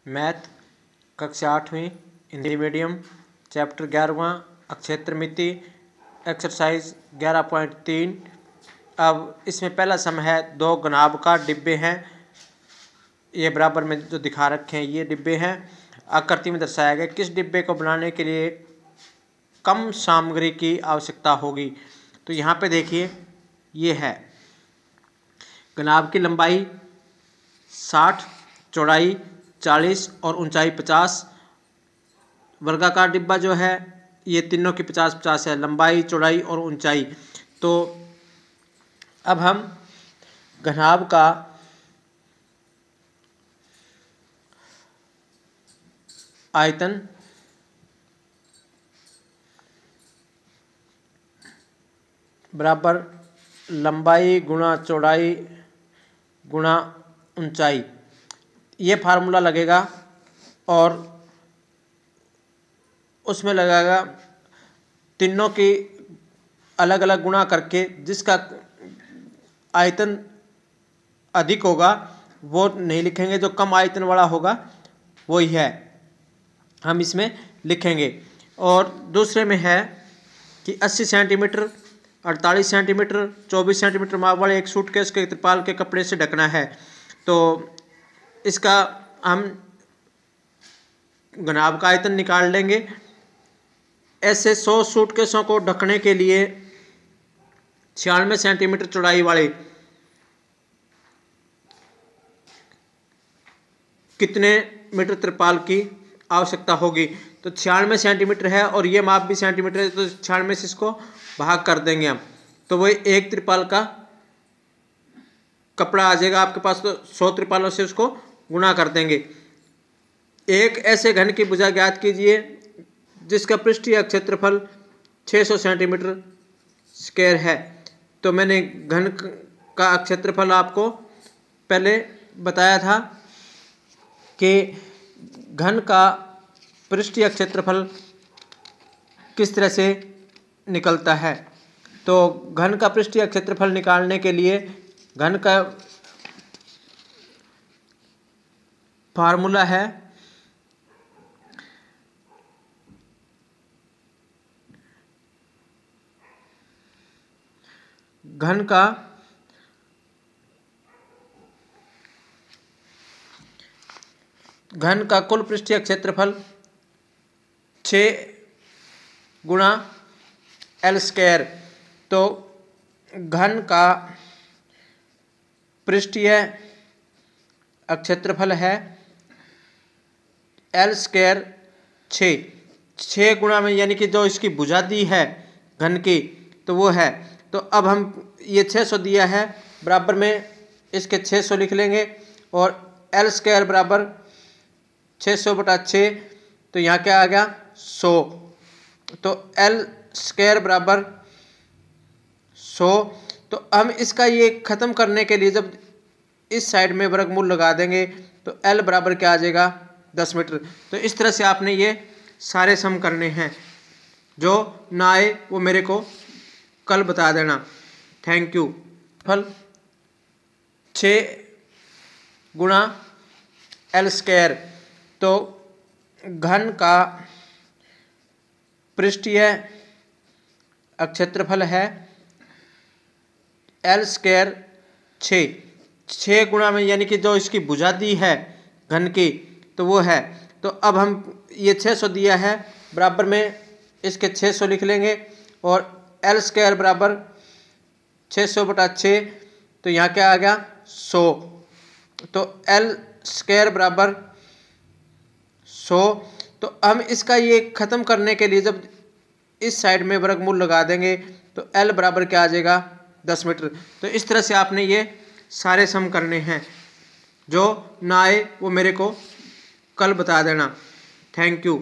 Math कक्षा 8वीं Hindi medium chapter 11वां अक्षेत्र मिति एक्सरसाइज 11.3। अब इसमें पहला सम है दो घनाभ का डिब्बे हैं। ये बराबर में जो दिखा रखे हैं ये डिब्बे हैं। आकृति में दर्शाया गया किस डिब्बे को बनाने के लिए कम सामग्री की आवश्यकता होगी। तो यहाँ पे देखिए ये है घनाभ की लंबाई 60, चौड़ाई 40 और ऊंचाई 50। वर्गाकार डिब्बा जो है ये तीनों की 50-50 है, लंबाई चौड़ाई और ऊंचाई। तो अब हम घनाभ का आयतन बराबर लंबाई गुणा चौड़ाई गुणा ऊंचाई, ये फार्मूला लगेगा और उसमें लगेगा तीनों की अलग अलग गुणा करके जिसका आयतन अधिक होगा वो नहीं लिखेंगे, जो कम आयतन वाला होगा वही है हम इसमें लिखेंगे। और दूसरे में है कि 80 सेंटीमीटर 48 सेंटीमीटर 24 सेंटीमीटर माप वाले एक सूटकेस के त्रिपाल के कपड़े से ढकना है। तो इसका हम घनाभ का आयतन निकाल लेंगे। ऐसे 100 सूटकेसों को ढकने के लिए 96 सेंटीमीटर चौड़ाई वाले कितने मीटर त्रिपाल की आवश्यकता होगी। तो 96 सेंटीमीटर है और ये माप भी सेंटीमीटर है, तो 96 से इसको भाग कर देंगे हम, तो वही एक त्रिपाल का कपड़ा आ जाएगा आपके पास। तो 100 त्रिपालों से उसको गुणा कर देंगे। एक ऐसे घन की भुजा ज्ञात कीजिए जिसका पृष्ठीय क्षेत्रफल 600 सेंटीमीटर स्क्वायर है। तो मैंने घन का क्षेत्रफल आपको पहले बताया था कि घन का पृष्ठीय क्षेत्रफल किस तरह से निकलता है। तो घन का पृष्ठीय क्षेत्रफल निकालने के लिए घन का फार्मूला है घन का कुल पृष्ठीय क्षेत्रफल 6 गुणा L स्क्वायर। तो घन का पृष्ठीय क्षेत्रफल है L स्क्वायर 6 गुणा में, यानी कि जो इसकी भुजा दी है घन की तो वो है। तो अब हम ये 600 दिया है, बराबर में इसके 600 लिख लेंगे और L स्क्वायर बराबर 600/6। तो यहाँ क्या आ गया 100। तो L स्क्वायर बराबर 100। तो हम इसका ये ख़त्म करने के लिए जब इस साइड में वर्गमूल लगा देंगे तो L बराबर क्या आ जाएगा 10 मीटर। तो इस तरह से आपने ये सारे सम करने हैं। जो ना आए वो मेरे को कल बता देना। Thank you. फल 6 गुणा L स्क्वायर। तो घन का पृष्ठीय क्षेत्रफल है L स्क्वायर 6 गुणा में, यानी कि जो इसकी भुजा दी है घन की तो वो है। तो अब हम ये 600 दिया है, बराबर में इसके 600 लिख लेंगे और L स्क्वायर बराबर 600/6। तो यहाँ क्या आ गया 100। तो L स्क्वायर बराबर 100। तो हम इसका ये ख़त्म करने के लिए जब इस साइड में वर्गमूल लगा देंगे तो L बराबर क्या आ जाएगा 10 मीटर। तो इस तरह से आपने ये सारे सम करने हैं। जो ना आए वो मेरे को कल बता देना। Thank you.